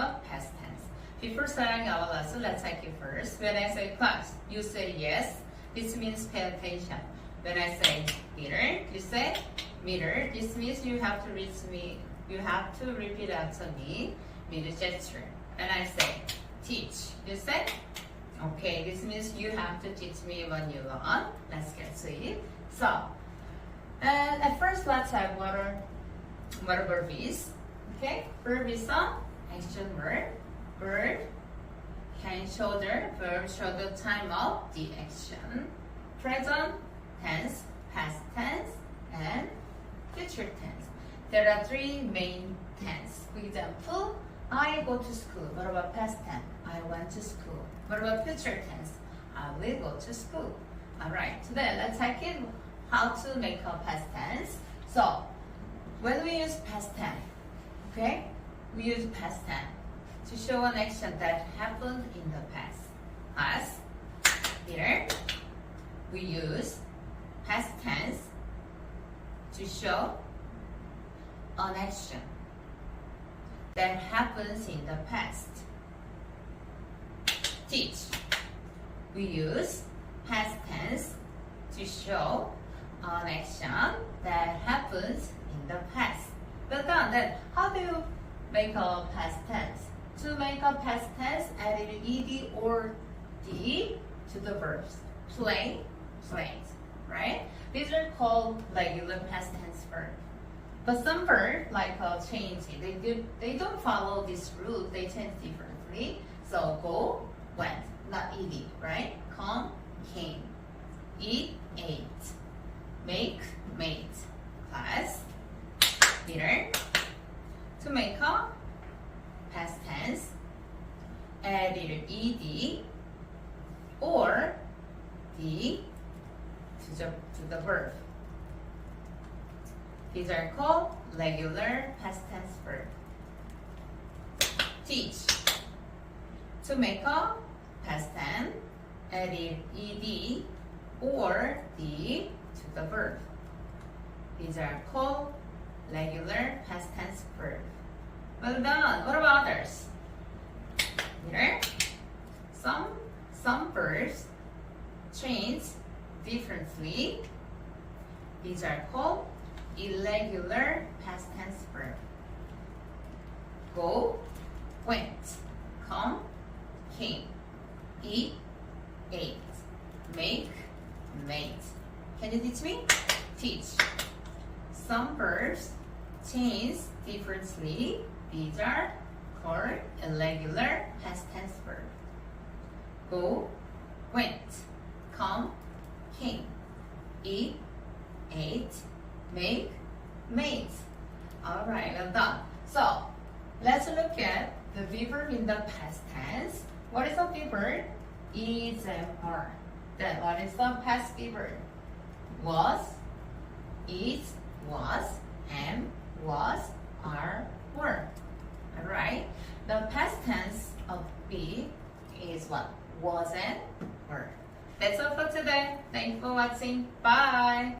of past tense. Before starting our lesson, let's take it first. When I say class, you say yes. This means pay attention. When I say meter, you say meter. This means you have to reach me. You have to repeat after me. Meter gesture. When I say teach, you say okay. This means you have to teach me when you learn. Let's get to it. So, and at first, let's have what a verb is. Okay, verb is an action word. Verb can show the verb show the time of the action. Present tense, past tense, and future tense. There are three main tense. For example, I go to school. What about past tense? I went to school. What about future tense? I will go to school. Alright, today let's take it how to make a past tense. So, when we use past tense, okay, we use past tense to show an action that happened in the past. As here, we use past tense to show an action that happens in the past. Teach. We use past tense to show an action that happens in the past. Well done. Then, how do you make a past tense? To make a past tense, add ed or d to the verbs. Play, played, right? These are called regular past tense verbs. But some verbs, like change, they don't follow this rule. They change differently. So go, went, not ed, right? Come, came. Eat, ate. Make, made. Class, dinner. To make a past tense, add either ed or d to the verb. These are called regular past tense verb. Teach. To make a past tense, add ed or d to the verb. These are called regular past tense verb. Well done. What about others? Here, some verbs change differently. These are called irregular past tense verb. Go, went. Come, came. Eat, ate. Make, made. Can you teach me? Teach. Some verbs change differently. These are called irregular past tense verb. Go, went. Come, came. Eat, ate. Make, made. Alright, well done. So, let's look at the verb in the past tense. What is the verb? Is and are. Then what is the past verb? Was, is, was, am, was, are, were. Alright? The past tense of be is what? Was and were. That's all for today. Thanks for watching. Bye!